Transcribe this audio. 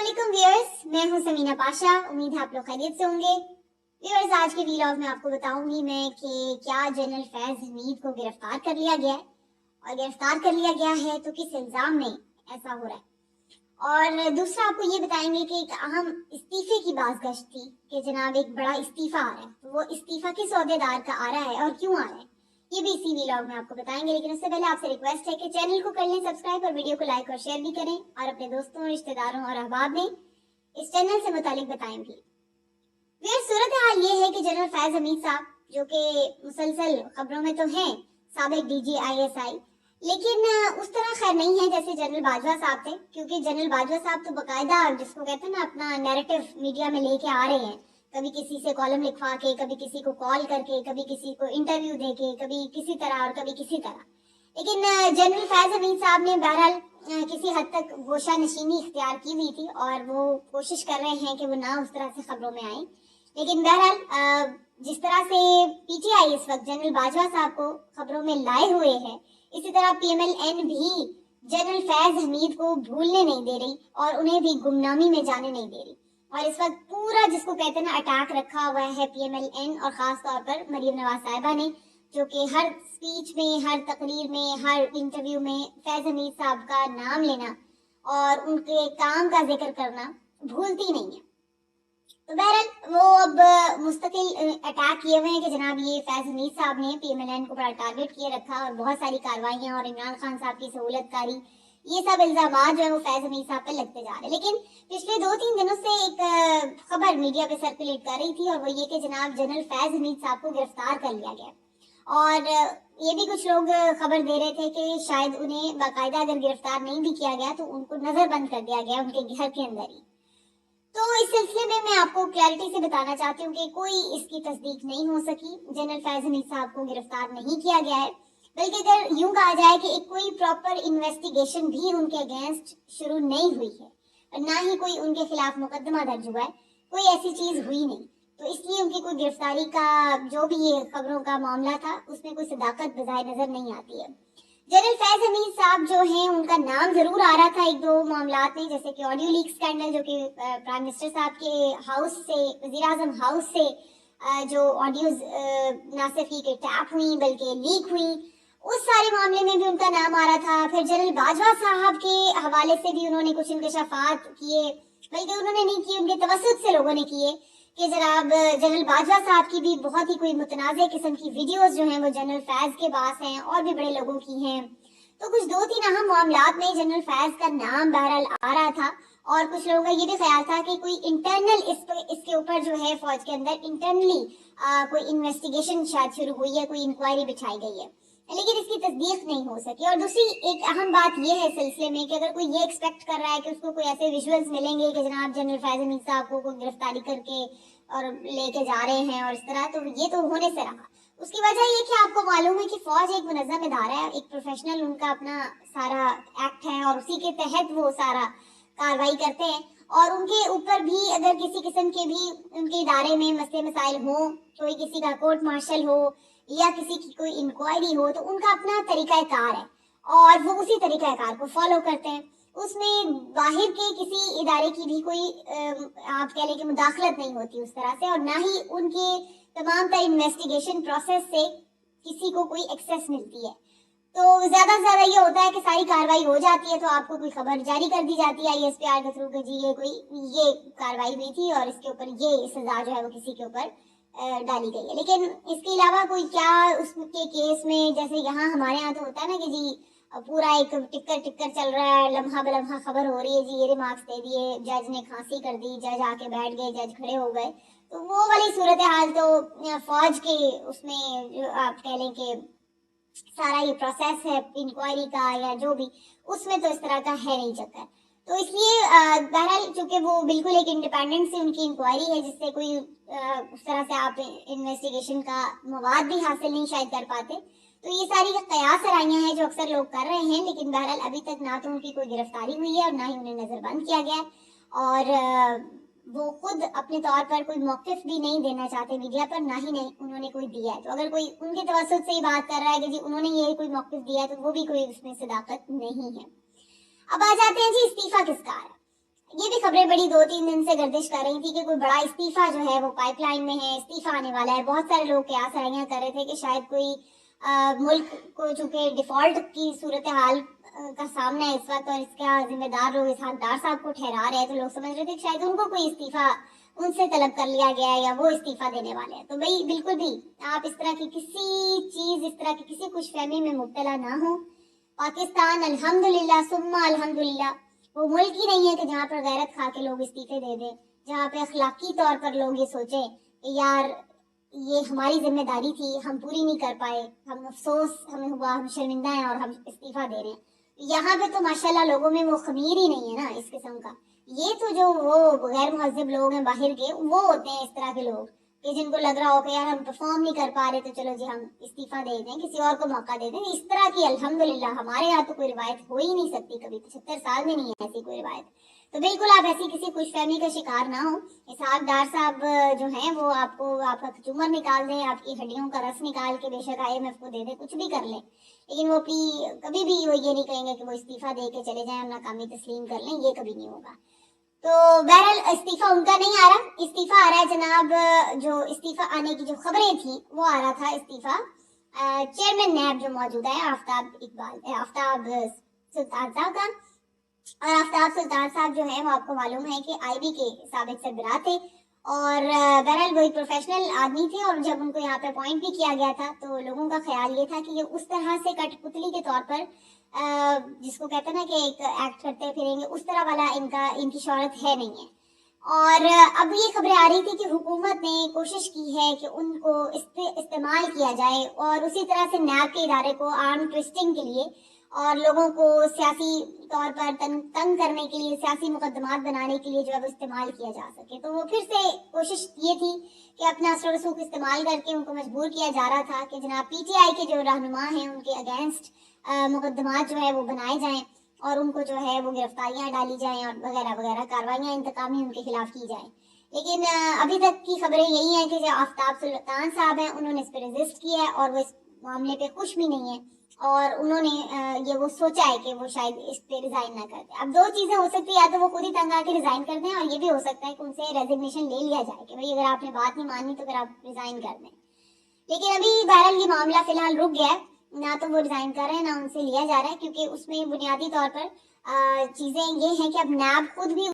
अस्सलामुअलैकुम व्यूअर्स, मैं हूं समीना पाशा। उम्मीद है आप लोग खैरियत से होंगे। व्यूअर्स, आज के व्लॉग में आपको बताऊंगी मैं कि क्या जनरल फैज हमीद को गिरफ्तार कर लिया गया है, और गिरफ्तार कर लिया गया है तो किस इल्जाम में ऐसा हो रहा है। और दूसरा आपको ये बताएंगे कि एक अहम इस्तीफे की बाज़गश्त थी कि जनाब एक बड़ा इस्तीफा आ रहा है, तो वो इस्तीफा किस ओहदेदार का आ रहा है और क्यों आ रहा है, ये भी इसी व्लॉग में आपको बताएंगे। लेकिन उससे पहले आपसे रिक्वेस्ट है कि चैनल को कर लें सब्सक्राइब और वीडियो को लाइक और शेयर भी करें, और अपने दोस्तों, रिश्तेदारों और अहबाब में इस चैनल से मुतालिक बताएं भी। फिर सूरत हाल ये है कि जनरल फैज हमीद साहब, जो कि मुसलसल खबरों में तो हैं साबिक DGISI, लेकिन उस तरह खैर नहीं है जैसे जनरल बाजवा साहब थे, क्योंकि जनरल बाजवा साहब तो बाकायदा जिसको कहते हैं ना अपना नैरेटिव मीडिया में लेके आ रहे हैं, कभी किसी से कॉलम लिखवा के, कभी किसी को कॉल करके, कभी किसी को इंटरव्यू दे के, कभी किसी तरह और कभी किसी तरह। लेकिन जनरल फैज हमीद साहब ने बहरहाल किसी हद तक गोशा नशीनी इख्तियार की हुई थी, और वो कोशिश कर रहे हैं कि वो ना उस तरह से खबरों में आए। लेकिन बहरहाल जिस तरह से PTI इस वक्त जनरल बाजवा साहब को खबरों में लाए हुए है, इसी तरह PMLN भी जनरल फैज हमीद को भूलने नहीं दे रही और उन्हें भी गुमनामी में जाने नहीं दे रही। और इस वक्त पूरा जिसको कहते हैं ना अटैक रखा हुआ है PMLN और खास तौर पर मरियम नवाज साहिबा ने, जो कि हर स्पीच में, हर तकरीर में, हर इंटरव्यू में फैज हमीद साहब का नाम लेना और उनके काम का जिक्र करना भूलती नहीं है। तो बहरहाल वो अब मुस्तकिल अटैक किए हुए हैं कि जनाब ये फैज हमीद साहब ने PMLN को बड़ा टारगेट किए रखा, और बहुत सारी कार्रवाइयां और इमरान खान साहब की सहूलतकारी, ये सब इल्जामात जो है वो फैज हमीद साहब पे लगते जा रहे हैं। लेकिन पिछले 2-3 दिनों से एक खबर मीडिया पे सर्कुलेट कर रही थी, और वो ये कि जनाब जनरल फैज हमीद साहब को गिरफ्तार कर लिया गया। और ये भी कुछ लोग खबर दे रहे थे कि शायद उन्हें बाकायदा अगर गिरफ्तार नहीं भी किया गया तो उनको नजरबंद कर दिया गया उनके घर के अंदर ही। तो इस सिलसिले में मैं आपको क्लैरिटी से बताना चाहती हूँ कि कोई इसकी तस्दीक नहीं हो सकी, जनरल फैज हमीद साहब को गिरफ्तार नहीं किया गया है। बल्कि अगर यूं कहा जाए कि एक कोई प्रॉपर इन्वेस्टिगेशन भी उनके अगेंस्ट शुरू नहीं हुई है, और ना ही कोई उनके खिलाफ मुकदमा दर्ज हुआ है, कोई ऐसी चीज हुई नहीं। तो इसलिए उनकी कोई गिरफ्तारी का जो भी ये खबरों का मामला था उसमें कोई सदाकत बजाय नजर नहीं आती है। जनरल फैज हमीद साहब जो हैं उनका नाम जरूर आ रहा था एक दो मामलात में, जैसे कि ऑडियो लीक स्कैंडल, जो कि प्राइम मिनिस्टर साहब के हाउस से, वजीर आजम हाउस से जो ऑडियोज ना सिर्फ ये टैप हुई बल्कि लीक हुई, उस सारे मामले में भी उनका नाम आ रहा था। फिर जनरल बाजवा साहब के हवाले से भी उन्होंने कुछ इंकशाफात किए, बल्कि उन्होंने नहीं किए, उनके तवस्सुत से लोगों ने किए कि जनाब जनरल बाजवा साहब की भी बहुत ही कोई मुतनाज़ किस्म की वीडियोस जो हैं वो जनरल फैज के पास हैं और भी बड़े लोगों की हैं। तो कुछ 2-3 अहम मामलात में जनरल फैज का नाम बहरहाल आ रहा था, और कुछ लोगों का ये भी ख्याल था कि कोई इंटरनल इसके ऊपर जो है फौज के अंदर इंटरनली कोई इन्वेस्टिगेशन शायद शुरू हुई है, कोई इंक्वायरी बिछाई गई है, लेकिन इसकी तस्दीक नहीं हो सकी। और दूसरी एक अहम बात यह है सिलसिले में कि अगर कोई ये एक्सपेक्ट कर रहा है कि उसको कोई ऐसे विजुअल्स मिलेंगे कि जनाब जनरल फैज हमीद साहब को कोई गिरफ्तारी करके और लेके जा रहे हैं और इस तरह, तो ये तो होने से रहा। उसकी वजह ये कि आपको मालूम है कि फौज एक मुनज़्ज़म इदारा है, एक प्रोफेशनल उनका अपना सारा एक्ट है, और उसी के तहत वो सारा कार्रवाई करते हैं। और उनके ऊपर भी अगर किसी किस्म के भी उनके इदारे में मसले मसाइल हो, कोई किसी का कोर्ट मार्शल हो या किसी की कोई इंक्वायरी हो, तो उनका अपना तरीक़ाकार है और वो उसी तरीक़ाकार को फॉलो करते हैं। उसमें बाहर के किसी इदारे की भी कोई आप कह लें कि मुदाखलत नहीं होती उस तरह से, और ना ही उनके तमाम तर इन्वेस्टिगेशन प्रोसेस से किसी को कोई एक्सेस मिलती है। तो ज्यादा से ज्यादा ये होता है कि सारी कार्रवाई हो जाती है तो आपको कोई खबर जारी कर दी जाती है ISPR के थ्रू कि जी ये कार्रवाई हुई थी और इसके ऊपर ये सजा जो है वो किसी के ऊपर डाली गई है। लेकिन इसके अलावा कोई क्या उसके केस में, जैसे यहाँ हमारे यहाँ तो होता है ना कि जी पूरा एक टिक्कर चल रहा है, लम्हा बलम्हा खबर हो रही है, जी ये रिमार्क्स दे दिए, जज ने खांसी कर दी, जज आके बैठ गए, जज खड़े हो गए, तो वो वाली सूरत हाल तो फौज के उसमें जो आप कह लें कि सारा ये प्रोसेस है इंक्वायरी का या जो भी, उसमें तो इस तरह का है नहीं चक्कर। तो इसलिए बहरहाल चूंकि वो बिल्कुल एक इंडिपेंडेंट से उनकी इंक्वायरी है, जिससे कोई उस तरह से आप इन्वेस्टिगेशन का मवाद भी हासिल नहीं शायद कर पाते, तो ये सारी कयास आराइयां हैं जो अक्सर लोग कर रहे हैं। लेकिन बहरहाल अभी तक ना तो उनकी कोई गिरफ्तारी हुई है और ना ही उन्हें नजरबंद किया गया, और वो खुद अपने तौर पर कोई मौक़िफ़ भी नहीं देना चाहते मीडिया पर, ना ही नहीं उन्होंने कोई दिया है। तो अगर कोई उनके तवस्सुत से ही बात कर रहा है कि जी उन्होंने ये कोई मौक़िफ़ दिया है, तो वो भी कोई उसमें सदाकत नहीं है। अब आ जाते हैं जी इस्तीफा किसका आ रहा है। یہ بھی خبریں بڑی 2-3 دن سے گردش کر رہی تھی کہ کوئی بڑا استعفیٰ جو ہے وہ پائپ لائن میں ہے، استعفیٰ آنے والا ہے. بہت سارے لوگ قیاس رائیاں کر رہے تھے کہ شاید کوئی ملک کو چونکہ ڈیفالٹ کی صورتحال کا سامنا ہے اس وقت اور اس کا ذمہ دار لوگ اسحاق ڈار صاحب کو ٹھہرا رہے ہیں، تو لوگ سمجھ رہے تھے کہ شاید ان کو کوئی استعفیٰ ان سے طلب کر لیا گیا ہے یا وہ استعفیٰ دینے والے ہیں. تو بھائی بالکل بھی آپ اس طرح کی کسی چیز، اس طرح کی کسی خوش فہمی میں مبتلا نہ ہوں. پاکستان الحمدللہ ثم الحمدللہ وہ ملک ہی نہیں ہے کہ جہاں پر غیرت کھا کے لوگ استعفے دے دیں، جہاں پہ اخلاقی طور پر لوگ یہ سوچیں کہ یار یہ ہماری ذمہ داری تھی، ہم پوری نہیں کر پائے، ہم افسوس ہمیں ہوا، ہم شرمندہ ہیں اور ہم استعفیٰ دے رہے ہیں. یہاں پہ تو ماشاءاللہ لوگوں میں وہ خمیر ہی نہیں ہے نا اس قسم کا. یہ تو جو وہ غیر مہذب لوگ ہیں باہر کے، وہ ہوتے ہیں اس طرح کے لوگ کہ جن کو لگ رہا ہو کہ یار ہم پرفارم نہیں کر پا رہے تو چلو جی ہم استعفیٰ دے دیں، کسی اور کو موقع دے دیں. اس طرح کی الحمدللہ ہمارے یہاں تو کوئی روایت ہو ہی نہیں سکتی، کبھی 75 سال میں نہیں ہے ایسی کوئی روایت. تو بالکل آپ ایسی کسی خوش فہمی کا شکار نہ ہو. اسحاق ڈار صاحب جو ہیں وہ آپ کا چمر نکال دیں، آپ کی ہڈیوں کا رس نکال کے بے شک IMF کو دے دیں، کچھ بھی کر لیں، لیکن وہ کبھی بھی وہ یہ نہیں کہیں گے کہ وہ استعفیٰ دے کے چلے جائیں، ناکامی تسلیم کر لیں، یہ کبھی نہیں ہوگا. تو بہرحال استعفیٰ ان کا نہیں آ رہا، استعفیٰ آ رہا ہے جناب. جو استعفیٰ آنے کی جو خبریں تھیں وہ آ رہا تھا استعفیٰ چیئرمین نیب جو موجود ہے آفتاب سلطان صاحب کا. اور آفتاب سلطان صاحب جو ہیں وہ آپ کو معلوم ہے کہ IB کے سابق سربراہ تھے اور بہرحال وہی پروفیشنل آدمی تھے. اور جب ان کو یہاں پہ اپوائنٹ بھی کیا گیا تھا تو لوگوں کا خیال یہ تھا کہ یہ اس طرح سے کٹ پتلی کے طور پر جس کو کہتے ہیں نا کہ ایک ایکٹ کرتے پھریں گے، اس طرح والا ان کی شہرت ہے نہیں ہے. اور اب یہ خبریں آ رہی تھی کہ حکومت نے کوشش کی ہے کہ ان کو استعمال کیا جائے اور اسی طرح سے نیب کے ادارے کو آرم ٹوسٹنگ کے لیے اور لوگوں کو سیاسی طور پر تنگ کرنے کے لیے، سیاسی مقدمات بنانے کے لیے جو ہے وہ استعمال کیا جا سکے. تو وہ پھر سے کوشش یہ تھی کہ اپنا اثر و رسوخ استعمال کر کے ان کو مجبور کیا جا رہا تھا کہ جناب PTI کے جو رہنما ہیں ان کے اگینسٹ مقدمات جو ہے وہ بنائے جائیں اور ان کو جو ہے وہ گرفتاریاں ڈالی جائیں اور وغیرہ وغیرہ کاروائیاں انتقامی ان کے خلاف کی جائیں. لیکن ابھی تک کی خبریں یہی ہیں کہ جو آفتاب سلطان صاحب ہیں انہوں نے اس پہ ریزسٹ کیا ہے اور وہ اس معاملے پہ خوش بھی نہیں ہیں اور انہوں نے یہ وہ سوچا ہے کہ وہ شاید اس پہ ریزائن نہ کرتے. اب 2 چیزیں ہو سکتی ہیں، یا تو وہ خود ہی تنگ آ کے ریزائن کر دیں اور یہ بھی ہو سکتا ہے کہ ان سے ریزگنیشن لے لیا جائے کہ بھائی اگر آپ نے بات نہیں مانی تو پھر آپ ریزائن کر دیں. لیکن ابھی بہرحال یہ معاملہ فی الحال رک گیا ہے، نہ تو وہ ریزائن کر رہے ہیں نہ ان سے لیا جا رہا ہے، کیونکہ اس میں بنیادی طور پر چیزیں یہ ہیں کہ اب نیب خود بھی